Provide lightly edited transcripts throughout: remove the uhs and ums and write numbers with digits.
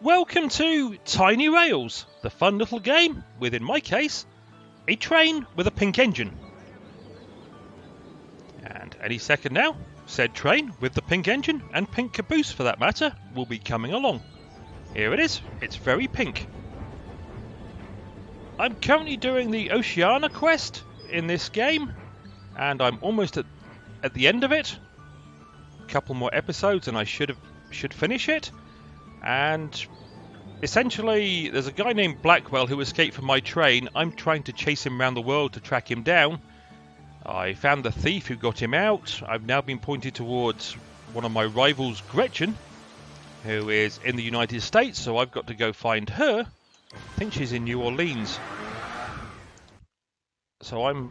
Welcome to Tiny Rails, the fun little game with, in my case, a train with a pink engine. And any second now, said train with the pink engine, and pink caboose for that matter, will be coming along. Here it is, it's very pink. I'm currently doing the Oceania quest in this game, and I'm almost at the end of it. A couple more episodes and I should finish it. And essentially, there's a guy named Blackwell who escaped from my train. I'm trying to chase him around the world to track him down. I found the thief who got him out. I've now been pointed towards one of my rivals, Gretchen, who is in the United States, so I've got to go find her. I think she's in New Orleans. So I'm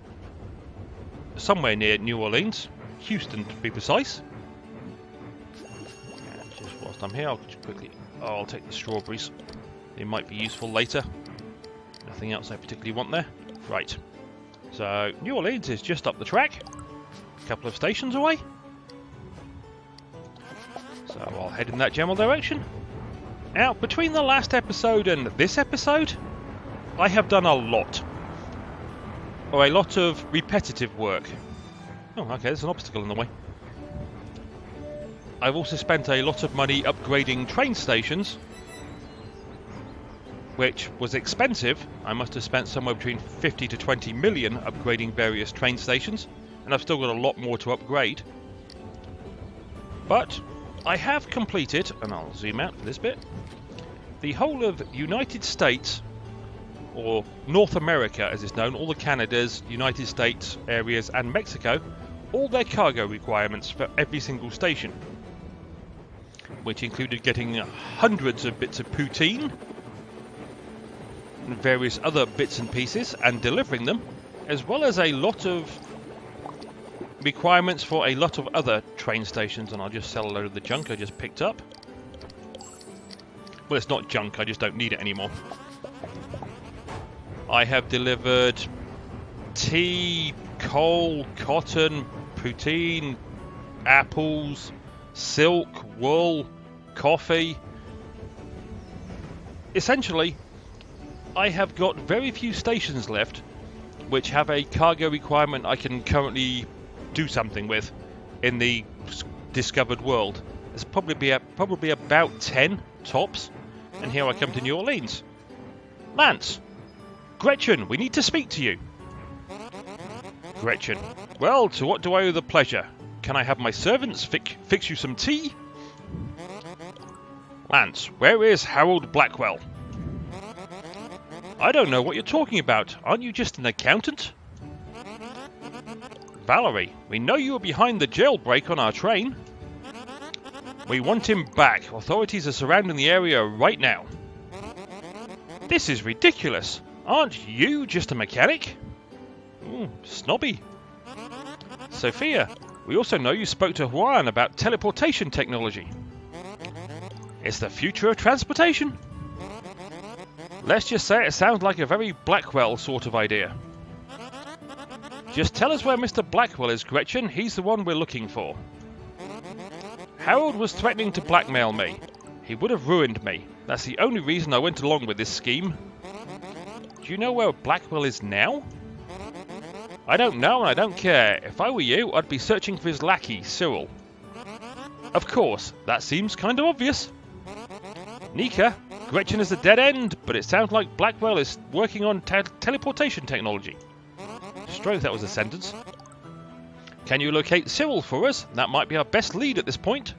somewhere near New Orleans, Houston to be precise. And just whilst I'm here, I'll just quickly... I'll take the strawberries. They might be useful later. Nothing else I particularly want there. Right. So, New Orleans is just up the track. A couple of stations away. So, I'll head in that general direction. Now, between the last episode and this episode, I have done a lot. Or a lot of repetitive work. Oh, okay, there's an obstacle in the way. I've also spent a lot of money upgrading train stations, which was expensive. I must have spent somewhere between 50 to 20 million upgrading various train stations, and I've still got a lot more to upgrade. But I have completed, and I'll zoom out for this bit, the whole of United States, or North America as it's known, all the Canadas, United States areas and Mexico, all their cargo requirements for every single station, which included getting hundreds of bits of poutine and various other bits and pieces and delivering them, as well as a lot of requirements for a lot of other train stations. And I'll just sell a load of the junk I just picked up. Well, it's not junk, I just don't need it anymore. I have delivered tea, coal, cotton, poutine, apples, silk, wool, coffee. Essentially, I have got very few stations left which have a cargo requirement I can currently do something with in the discovered world. There's probably about 10 tops, and here I come to New Orleans. Lance! Gretchen, we need to speak to you. Gretchen, well, to what do I owe the pleasure? Can I have my servants fix you some tea? Lance, where is Harold Blackwell? I don't know what you're talking about. Aren't you just an accountant? Valerie, we know you were behind the jailbreak on our train. We want him back. Authorities are surrounding the area right now. This is ridiculous. Aren't you just a mechanic? Ooh, snobby. Sophia, we also know you spoke to Juan about teleportation technology. It's the future of transportation. Let's just say it sounds like a very Blackwell sort of idea. Just tell us where Mr. Blackwell is, Gretchen. He's the one we're looking for. Harold was threatening to blackmail me. He would have ruined me. That's the only reason I went along with this scheme. Do you know where Blackwell is now? I don't know and I don't care. If I were you, I'd be searching for his lackey, Cyril. Of course, that seems kind of obvious. Nika, Gretchen is a dead end, but it sounds like Blackwell is working on teleportation technology. Stroke, that was a sentence. Can you locate Cyril for us? That might be our best lead at this point.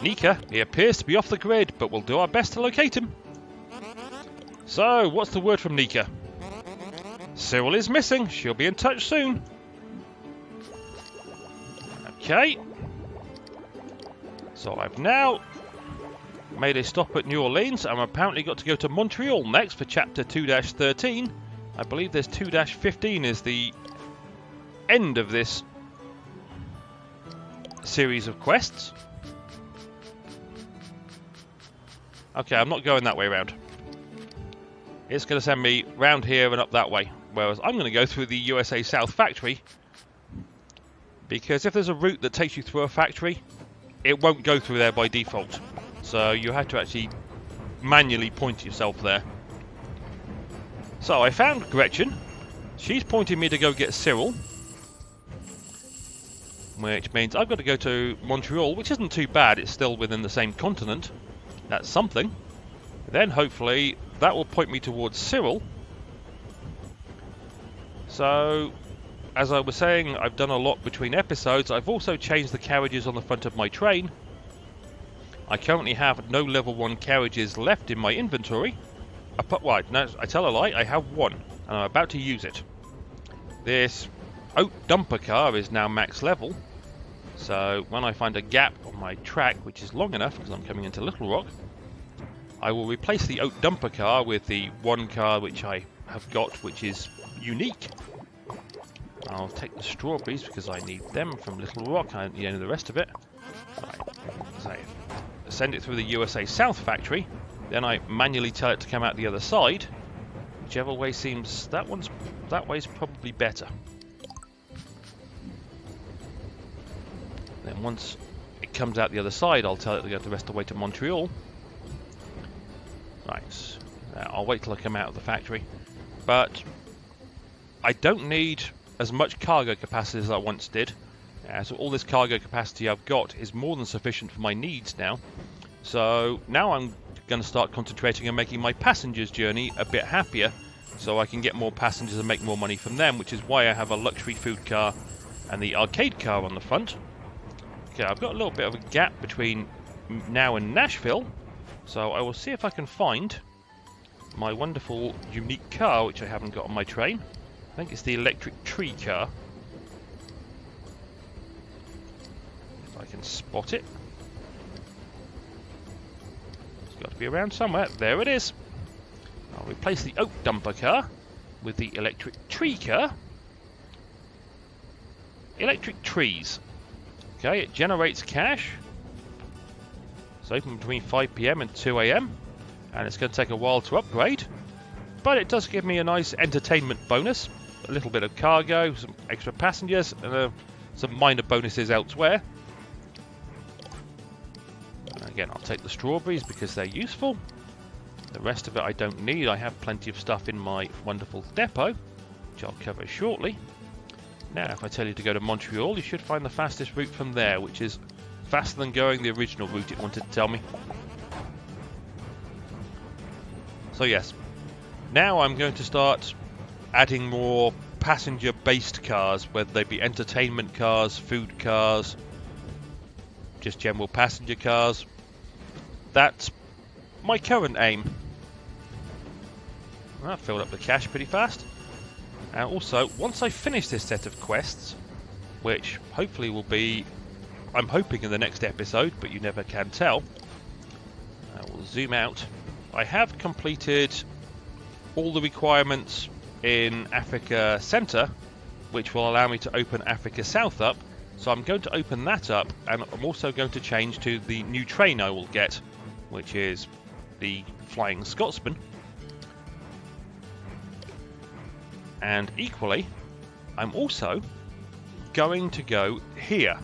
Nika, he appears to be off the grid, but we'll do our best to locate him. So, what's the word from Nika? Cyril is missing. She'll be in touch soon. Okay. So I've now made a stop at New Orleans. I'm apparently got to go to Montreal next for chapter 2-13. I believe there's 2-15 is the end of this series of quests. Okay, I'm not going that way around. It's going to send me round here and up that way. Whereas I'm going to go through the USA South factory. Because if there's a route that takes you through a factory, it won't go through there by default. So you have to actually manually point yourself there. So I found Gretchen. She's pointing me to go get Cyril, which means I've got to go to Montreal, which isn't too bad. It's still within the same continent. That's something. Then hopefully that will point me towards Cyril. So, as I was saying, I've done a lot between episodes. I've also changed the carriages on the front of my train. I currently have no level 1 carriages left in my inventory. No, I tell a lie, I have one, and I'm about to use it. This oat dumper car is now max level, so when I find a gap on my track, which is long enough because I'm coming into Little Rock, I will replace the oat dumper car with the one car which I have got, which is unique. I'll take the strawberries because I need them from Little Rock. I don't need any of the rest of it. Right. So send it through the USA South factory. Then I manually tell it to come out the other side. Whichever way seems... that way's probably better. Then once it comes out the other side, I'll tell it to go the rest of the way to Montreal. Right. I'll wait till I come out of the factory. But I don't need as much cargo capacity as I once did. So all this cargo capacity I've got is more than sufficient for my needs now. So now I'm going to start concentrating on making my passengers' journey a bit happier, so I can get more passengers and make more money from them, which is why I have a luxury food car and the arcade car on the front. Okay, I've got a little bit of a gap between now and Nashville, so I will see if I can find my wonderful unique car, which I haven't got on my train. I think it's the electric tree car. If I can spot it. It's got to be around somewhere. There it is. I'll replace the oat dumper car with the electric tree car. Electric trees. Okay, it generates cash. It's open between 5 PM and 2 AM. And it's going to take a while to upgrade. But it does give me a nice entertainment bonus. A little bit of cargo, some extra passengers, and some minor bonuses elsewhere. And again, I'll take the strawberries because they're useful. The rest of it I don't need. I have plenty of stuff in my wonderful depot, which I'll cover shortly. Now, if I tell you to go to Montreal, you should find the fastest route from there, which is faster than going the original route it wanted to tell me. So yes, now I'm going to start adding more passenger-based cars, whether they be entertainment cars, food cars, just general passenger cars. That's my current aim. That filled up the cash pretty fast. And also, once I finish this set of quests, which hopefully will be, I'm hoping in the next episode, but you never can tell. I will zoom out. I have completed all the requirements in Africa Centre, which will allow me to open Africa South up. So I'm going to open that up, and I'm also going to change to the new train I will get, which is the Flying Scotsman. And equally, I'm also going to go here.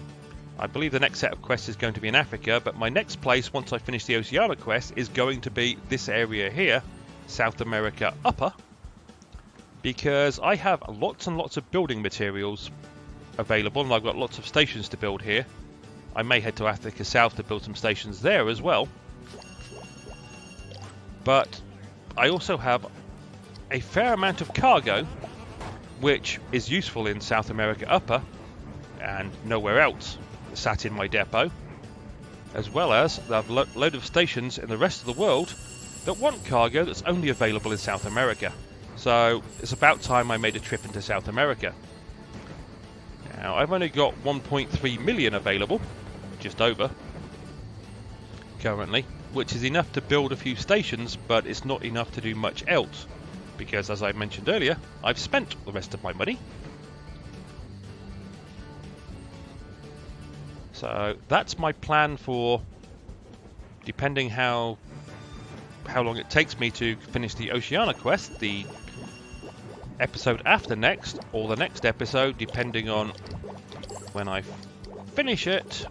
I believe the next set of quests is going to be in Africa, but my next place, once I finish the Oceania quest, is going to be this area here, South America Upper, because I have lots and lots of building materials available, and I've got lots of stations to build here. I may head to Africa South to build some stations there as well. But I also have a fair amount of cargo, which is useful in South America Upper, and nowhere else sat in my depot, as well as I have a load of stations in the rest of the world that want cargo that's only available in South America. So it's about time I made a trip into South America. Now I've only got 1.3 million available, just over, currently, which is enough to build a few stations, but it's not enough to do much else, because as I mentioned earlier, I've spent the rest of my money. So that's my plan for, depending how long it takes me to finish the Oceania quest, the episode after next, or the next episode, depending on when I finish it.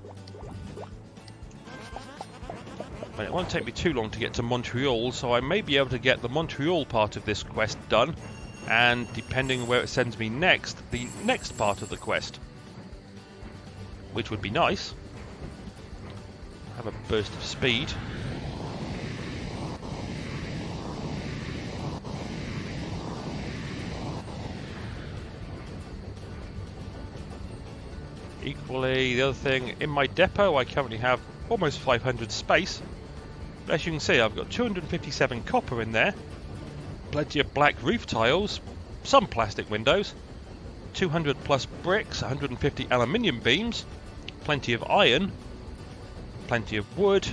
But it won't take me too long to get to Montreal, so I may be able to get the Montreal part of this quest done, and depending on where it sends me next, the next part of the quest. Which would be nice. Have a burst of speed. Equally, the other thing, in my depot I currently have almost 500 space. But as you can see, I've got 257 copper in there, plenty of black roof tiles, some plastic windows, 200 plus bricks, 150 aluminium beams, plenty of iron, plenty of wood,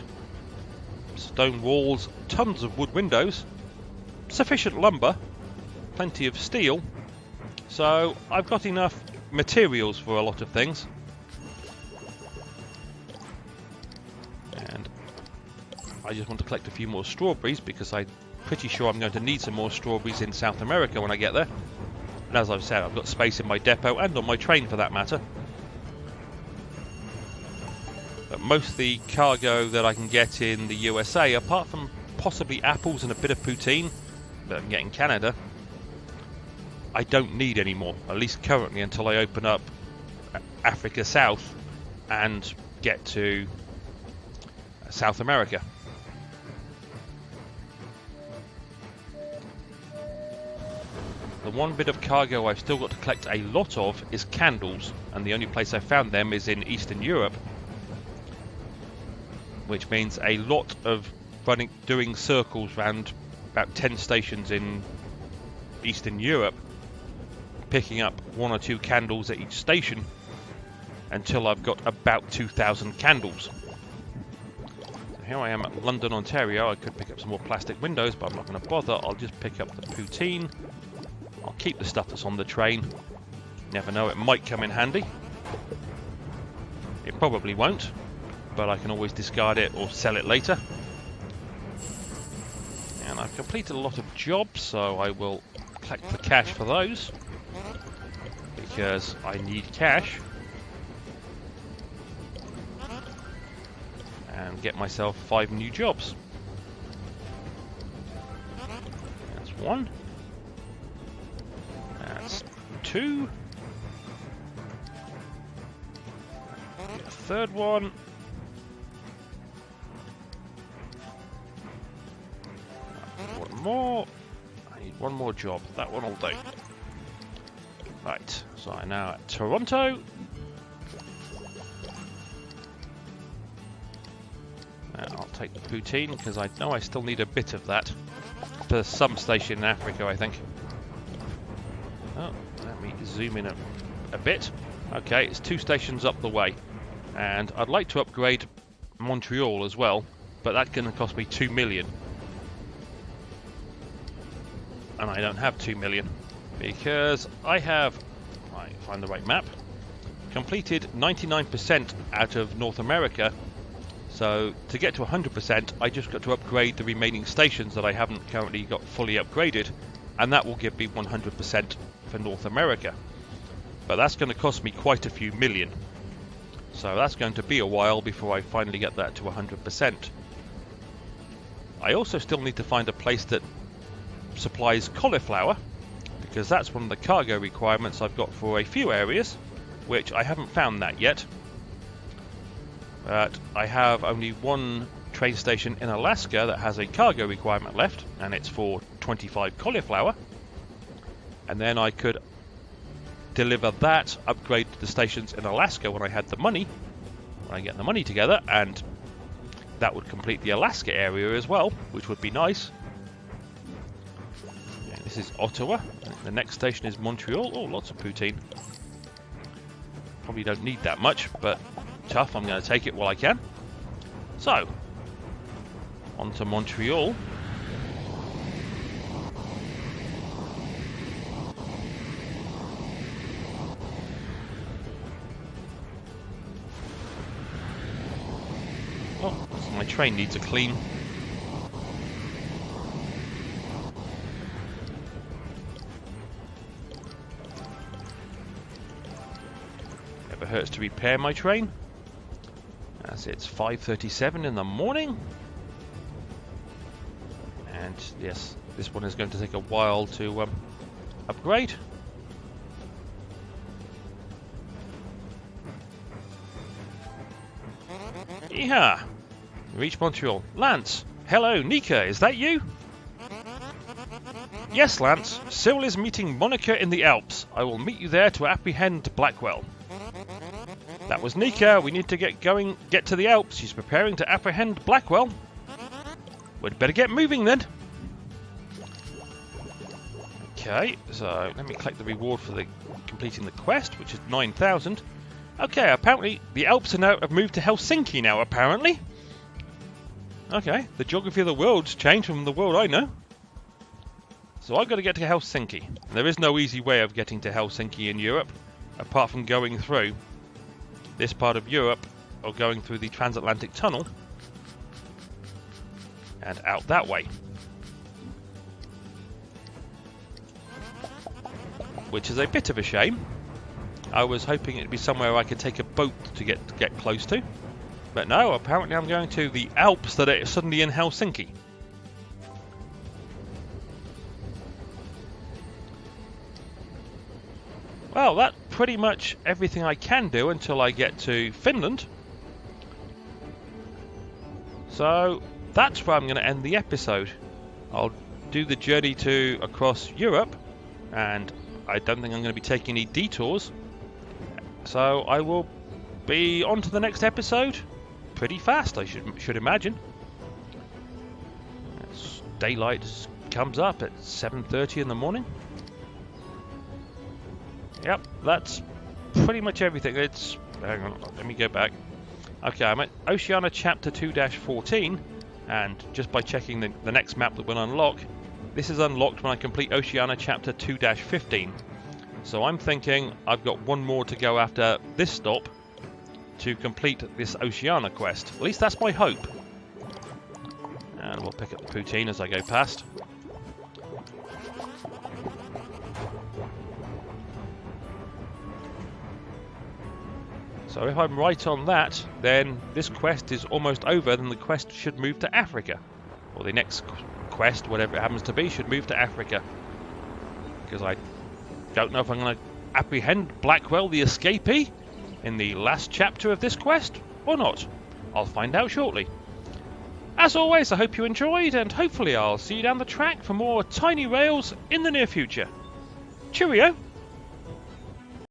stone walls, tons of wood windows, sufficient lumber, plenty of steel. So I've got enough materials for a lot of things. And I just want to collect a few more strawberries because I'm pretty sure I'm going to need some more strawberries in South America when I get there. And as I've said, I've got space in my depot and on my train for that matter. But most of the cargo that I can get in the USA, apart from possibly apples and a bit of poutine that I can get in Canada, I don't need any more, at least currently, until I open up Africa South and get to South America. The one bit of cargo I've still got to collect a lot of is candles, and the only place I found them is in Eastern Europe, which means a lot of doing circles around about 10 stations in Eastern Europe, picking up 1 or 2 candles at each station until I've got about 2,000 candles. So here I am at London, Ontario. I could pick up some more plastic windows, but I'm not going to bother. I'll just pick up the poutine. I'll keep the stuff that's on the train. Never know, it might come in handy. It probably won't, but I can always discard it or sell it later. And I've completed a lot of jobs, so I will collect the cash for those, because I need cash. And get myself 5 new jobs. That's 1. That's 2. Get a 3rd one. One more. I need 1 more job. That one will do. Right, so I'm now at Toronto. Now I'll take the poutine because I know I still need a bit of that for some station in Africa, I think. Oh, let me zoom in a bit. Okay, it's 2 stations up the way. And I'd like to upgrade Montreal as well, but that's going to cost me 2 million. And I don't have 2 million. Because I have, find the right map, completed 99% out of North America. So to get to 100%, I just got to upgrade the remaining stations that I haven't currently got fully upgraded, and that will give me 100% for North America. But that's going to cost me quite a few million. So that's going to be a while before I finally get that to 100%. I also still need to find a place that supplies cauliflower, because that's one of the cargo requirements I've got for a few areas, which I haven't found that yet. But I have only 1 train station in Alaska that has a cargo requirement left, and it's for 25 cauliflower. And then I could deliver that, upgrade the stations in Alaska when I had the money, when I get the money together, and that would complete the Alaska area as well, which would be nice. This is Ottawa. The next station is Montreal. Oh, lots of poutine. Probably don't need that much, but tough. I'm going to take it while I can. So, on to Montreal. Oh, so my train needs a clean. Never hurts to repair my train, as it's 5:37 in the morning. And yes, this one is going to take a while to upgrade. Yeehaw! Reach Montreal. Lance! Hello, Nika, is that you? Yes, Lance. Cyril is meeting Monica in the Alps. I will meet you there to apprehend Blackwell. That was Nika. We need to get to the Alps. She's preparing to apprehend Blackwell. We'd better get moving then. Okay, so let me collect the reward for completing the quest, which is 9,000. Okay, apparently the Alps have moved to Helsinki now, apparently. Okay, the geography of the world's changed from the world I know. So I've got to get to Helsinki. There is no easy way of getting to Helsinki in Europe, apart from going through this part of Europe, or going through the transatlantic tunnel, and out that way. Which is a bit of a shame. I was hoping it'd be somewhere I could take a boat to get close to. But no, apparently I'm going to the Alps that are suddenly in Helsinki. Well, that's pretty much everything I can do until I get to Finland. So that's where I'm going to end the episode. I'll do the journey across Europe, and I don't think I'm going to be taking any detours. So I will be on to the next episode pretty fast, I should imagine. Daylight comes up at 7:30 in the morning. Yep, that's pretty much everything. Hang on, let me go back. Okay, I'm at Oceania Chapter 2-14, and just by checking the next map that will unlock, this is unlocked when I complete Oceania Chapter 2-15. So I'm thinking I've got one more to go after this stop to complete this Oceania quest. At least that's my hope. And we'll pick up the poutine as I go past. So if I'm right on that, then this quest is almost over, then the quest should move to Africa. Or the next quest, whatever it happens to be, should move to Africa. Because I don't know if I'm going to apprehend Blackwell the escapee in the last chapter of this quest, or not. I'll find out shortly. As always, I hope you enjoyed, and hopefully I'll see you down the track for more Tiny Rails in the near future. Cheerio!